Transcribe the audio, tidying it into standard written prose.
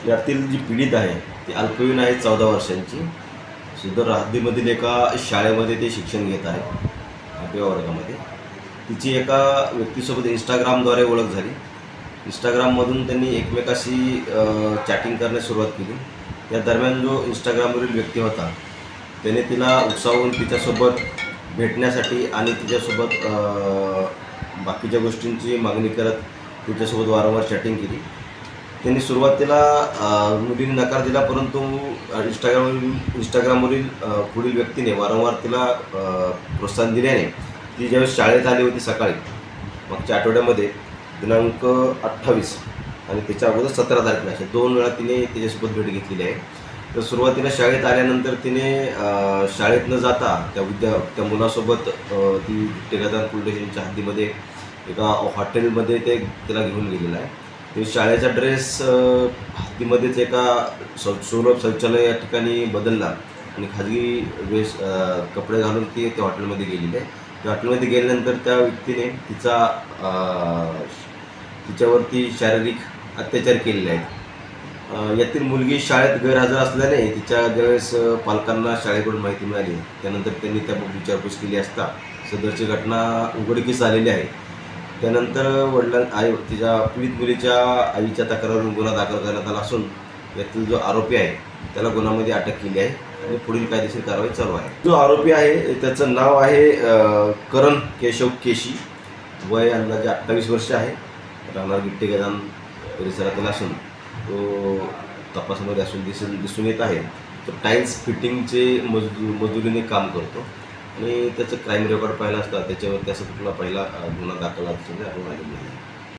यातील जी पीडित आहे ती अल्पवयीन आहे, 14 वर्षांची. सदर हद्दीमधील एका शाळेमध्ये ते शिक्षण घेत आहे, 8व्या वर्गामध्ये. तिची एका व्यक्तीसोबत इंस्टाग्रामद्वारे ओळख झाली. इंस्टाग्राममधून त्यांनी एकमेकाशी चॅटिंग करण्यास सुरुवात केली. या दरम्यान जो इंस्टाग्रामवरील व्यक्ती होता त्याने तिला उत्साहून तिच्यासोबत भेटण्यासाठी आणि तिच्यासोबत बाकीच्या गोष्टींची मागणी करत तिच्यासोबत वारंवार चॅटिंग केली. त्यांनी सुरुवातीला मुलीने नकार दिला, परंतु इंस्टाग्रामवरील पुढील व्यक्तीने वारंवार तिला प्रोत्साहन दिल्याने ती ज्यावेळेस शाळेत आली होती सकाळी मागच्या आठवड्यामध्ये दिनांक 28 आणि त्याच्या अगोदर 17 तारखेला, अशा 2 वेळा तिने तिच्यासोबत भेट घेतलेली आहे. तर सुरुवातीला शाळेत आल्यानंतर तिने शाळेत न जाता त्या मुलासोबत ती टेकादार पोलीस स्टेशनच्या हद्दीमध्ये एका हॉटेलमध्ये तिला घेऊन गेलेला आहे. ते शाळेचा ड्रेस हद्दीमध्येच एका सुलभ शौचालय या ठिकाणी बदलला आणि खाजगी कपडे घालून ती त्या हॉटेलमध्ये गेलेली आहे. त्या हॉटेलमध्ये गेल्यानंतर त्या व्यक्तीने तिच्यावरती शारीरिक अत्याचार केलेले आहेत. यातील मुलगी शाळेत गैरहजर असल्याने तिच्या ज्यावेळेस पालकांना शाळेकडून माहिती मिळाली त्यानंतर त्यांनी त्याबाबत विचारपूस केली असता सदरची घटना उघडकीस आलेली आहे. त्यानंतर तिच्या पीडित मुलीच्या आईच्या तक्रारीवरून गुन्हा दाखल करण्यात आला असून यातील जो आरोपी आहे त्याला गुन्ह्यामध्ये अटक केली आहे आणि पुढील कायदेशीर कारवाई चालू आहे. जो आरोपी आहे त्याचं नाव आहे करण केशव केशी, वय अंदाजे 28 वर्ष आहे, राहणार गिट्टे गजान परिसरातील असून तो तपासामध्ये दिसून येत आहे. तो टाईल्स फिटिंगचे मजुरीने काम करतो आणि त्याचं क्राईम रेकॉर्ड पाहिला असता त्याच्यावर त्याचा कुठला पहिला गुन्हा दाखल आढळून आलेला आहे.